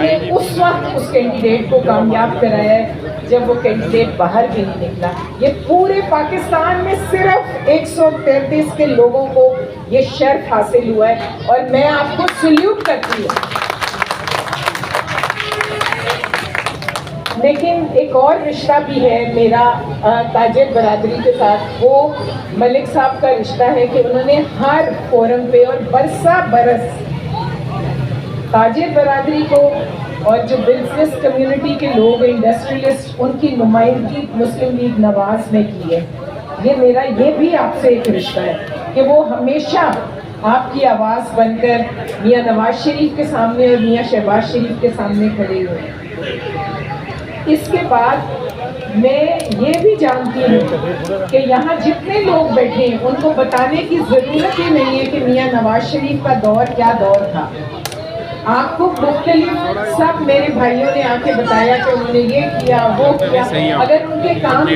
نے اس وقت اس کینڈیڈیٹ کو کامیاب کرایا ہے جب وہ کینڈیڈیٹ باہر بھی نہیں نکلا. یہ پورے پاکستان میں صرف 133 کے لوگوں کو یہ شرف حاصل ہوا ہے اور میں آپ کو سلیوٹ کرتی ہوں. لیکن ایک اور رشتہ بھی ہے میرا تاجر برادری کے ساتھ. وہ ملک صاحب کا رشتہ ہے کہ انہوں نے ہر فورم پہ اور برسہ برس تاجر برادری کو اور جو بزنس کمیونٹی کے لوگ انڈسٹریلسٹ ان کی نمائندگی مسلم لیگ نواز نے کی ہے. یہ بھی آپ سے ایک رشتہ ہے کہ وہ ہمیشہ آپ کی آواز بن کر میاں نواز شریف کے سامنے اور میاں شہباز شریف کے سامنے کھڑے ہوئے. اس کے بعد میں یہ بھی جانتی ہوں کہ یہاں جتنے لوگ بیٹھے ہیں ان کو بتانے کی ضرورت ہی نہیں ہے کہ میاں نواز شریف کا دور کیا دور تھا. آپ کو مختلف سب میرے بھائیوں نے آ کے بتایا کہ انہوں نے یہ کیا وہ کیا. اگر ان کے کام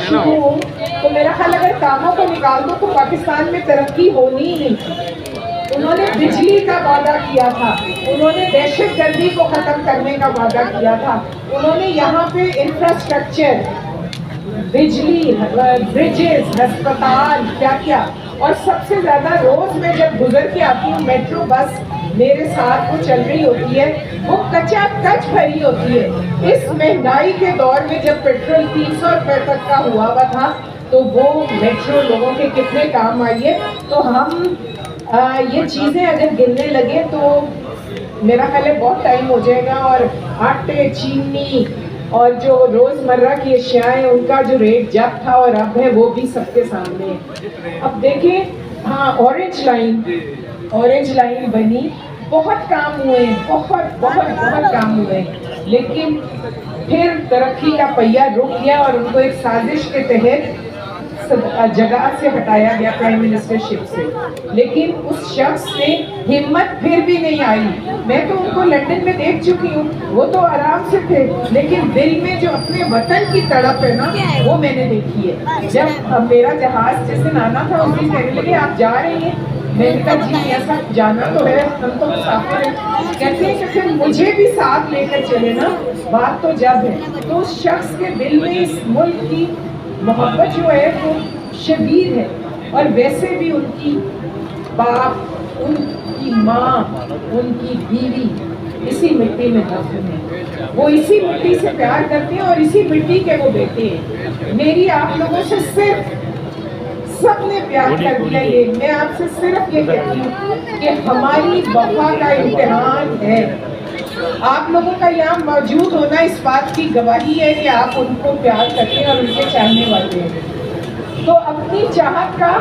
شروع ہوں تو میرا خیال اگر کاموں کو نکال دو تو پاکستان میں ترقی ہونی ہی نہیں تھی. انہوں نے بجلی کا وعدہ کیا تھا, انہوں نے دہشت گردی کو ختم کرنے کا وعدہ کیا تھا, انہوں نے یہاں پہ انفراسٹرکچر, بجلی, برجز, ہسپتال کیا. اور سب سے زیادہ روز میں جب گزر کے آتی ہوں میٹرو بس میرے ساتھ وہ چل رہی ہوتی ہے, وہ کچا کچ بھری ہوتی ہے. اس مہنگائی کے دور میں جب پیٹرول 300 روپے تک کا ہوا تھا تو وہ میٹرو لوگوں کے کتنے کام آئی ہے. تو ہم یہ چیزیں اگر گننے لگے تو میرا خیال ہے بہت ٹائم ہو جائے گا. اور آٹے, چینی اور جو روزمرہ کی اشیاء ہیں ان کا جو ریٹ جب تھا اور اب ہے وہ بھی سب کے سامنے ہے. اب دیکھیں, ہاں اورنج لائن بنی, بہت کام ہوئے, بہت کام ہوئے, لیکن پھر ترقی کا پہیہ رک گیا اور ان کو ایک سازش کے تحت جگہ سے ہٹایا گیا پرائم منسٹر شپ سے. لیکن اس شخص سے ہمت پھر بھی نہیں آئی. میں تو ان کو لندن میں دیکھ چکی ہوں, وہ تو آرام سے تھے, لیکن دل میں جو اپنے وطن کی تڑپ ہے نا وہ میں نے دیکھی ہے. جب میرا جہاز جس دن آنا تھا اس دن کہنے لگے آپ جا رہے ہیں, میں نے کہا جی ایسا جانا تو ہے, ہم تو مسافر ہیں. کہتے ہیں کہ پھر مجھے بھی ساتھ لے کر چلے نا, بات تو جب ہے. تو اس شخص کے دل میں اس ملک کی محبت جو ہے وہ شدید ہے. اور ویسے بھی ان کی باپ, ان کی ماں, ان کی بیوی اسی مٹی میں دفن ہے. وہ اسی مٹی سے پیار کرتے ہیں اور اسی مٹی کے وہ بیٹے ہیں. میری آپ لوگوں سے صرف, سب نے پیار کر دیا, یہ میں آپ سے صرف یہ کہتی ہوں کہ ہماری وفا کا امتحان ہے. آپ لوگوں کا یہاں موجود ہونا اس بات کی گواہی ہے کہ آپ ان کو پیار کرتے ہیں اور ان کے چاہنے والے ہیں. تو اپنی چاہت کا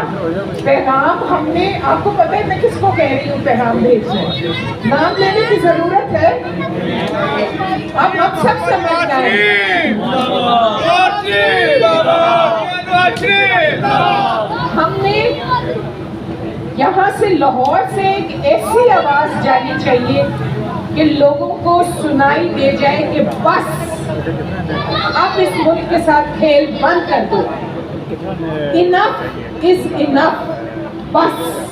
پیغام ہم نے, آپ کو پتہ ہے میں کس کو کہہ رہی ہوں پیغام بھیجنا ہے, نام لینے کی ضرورت ہے, اب سب سمجھنا ہے. ہم نے یہاں سے لاہور سے ایک ایسی آواز جانی چاہیے کہ لوگوں کو سنائی دے جائے کہ بس اب اس ملک کے ساتھ کھیل بند کر دو. Enough is enough. بس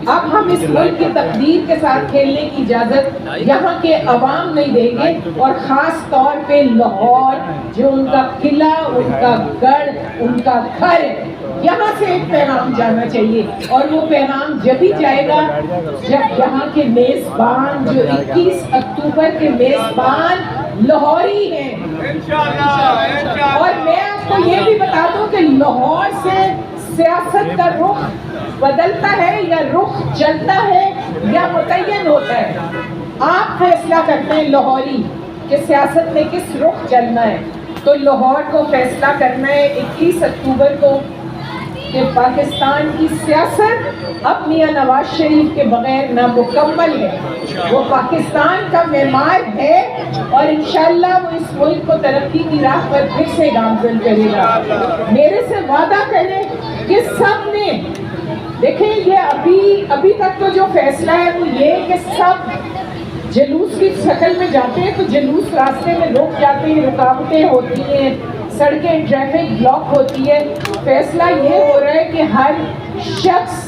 اب ہم اس ملک کی تقدیر کے ساتھ کھیلنے کی اجازت یہاں کے عوام نہیں دیں گے. اور خاص طور پہ لاہور جو ان کا قلعہ, ان کا گڑھ, ان کا گھر ہے, یہاں سے ایک پیغام جانا چاہیے. اور وہ پیغام جبھی جائے گا جب یہاں کے میزبان, جو 21 اکتوبر کے میزبان لاہوری ہیں. اور میں آپ کو یہ بھی بتا دوں کہ لاہور سے سیاست کا رخ بدلتا ہے یا رخ چلتا ہے یا متعین ہوتا ہے. آپ فیصلہ کرتے ہیں لاہوری کہ سیاست میں کس رخ چلنا ہے. تو لاہور کو فیصلہ کرنا ہے 21 اکتوبر کو کہ پاکستان کی سیاست اب میاں نواز شریف کے بغیر نامکمل ہے. وہ پاکستان کا معمار ہے اور انشاءاللہ وہ اس ملک کو ترقی کی راہ پر پھر سے گامزن کرے گا. میرے سے وعدہ کریں کہ سب نے دیکھیں, یہ ابھی تک تو جو فیصلہ ہے وہ یہ کہ سب جلوس کی شکل میں جاتے ہیں تو جلوس راستے میں رک جاتے ہیں, رکاوٹیں ہوتی ہیں, سڑکیں, ٹریفک بلاک ہوتی ہے. فیصلہ یہ ہو رہا ہے کہ ہر شخص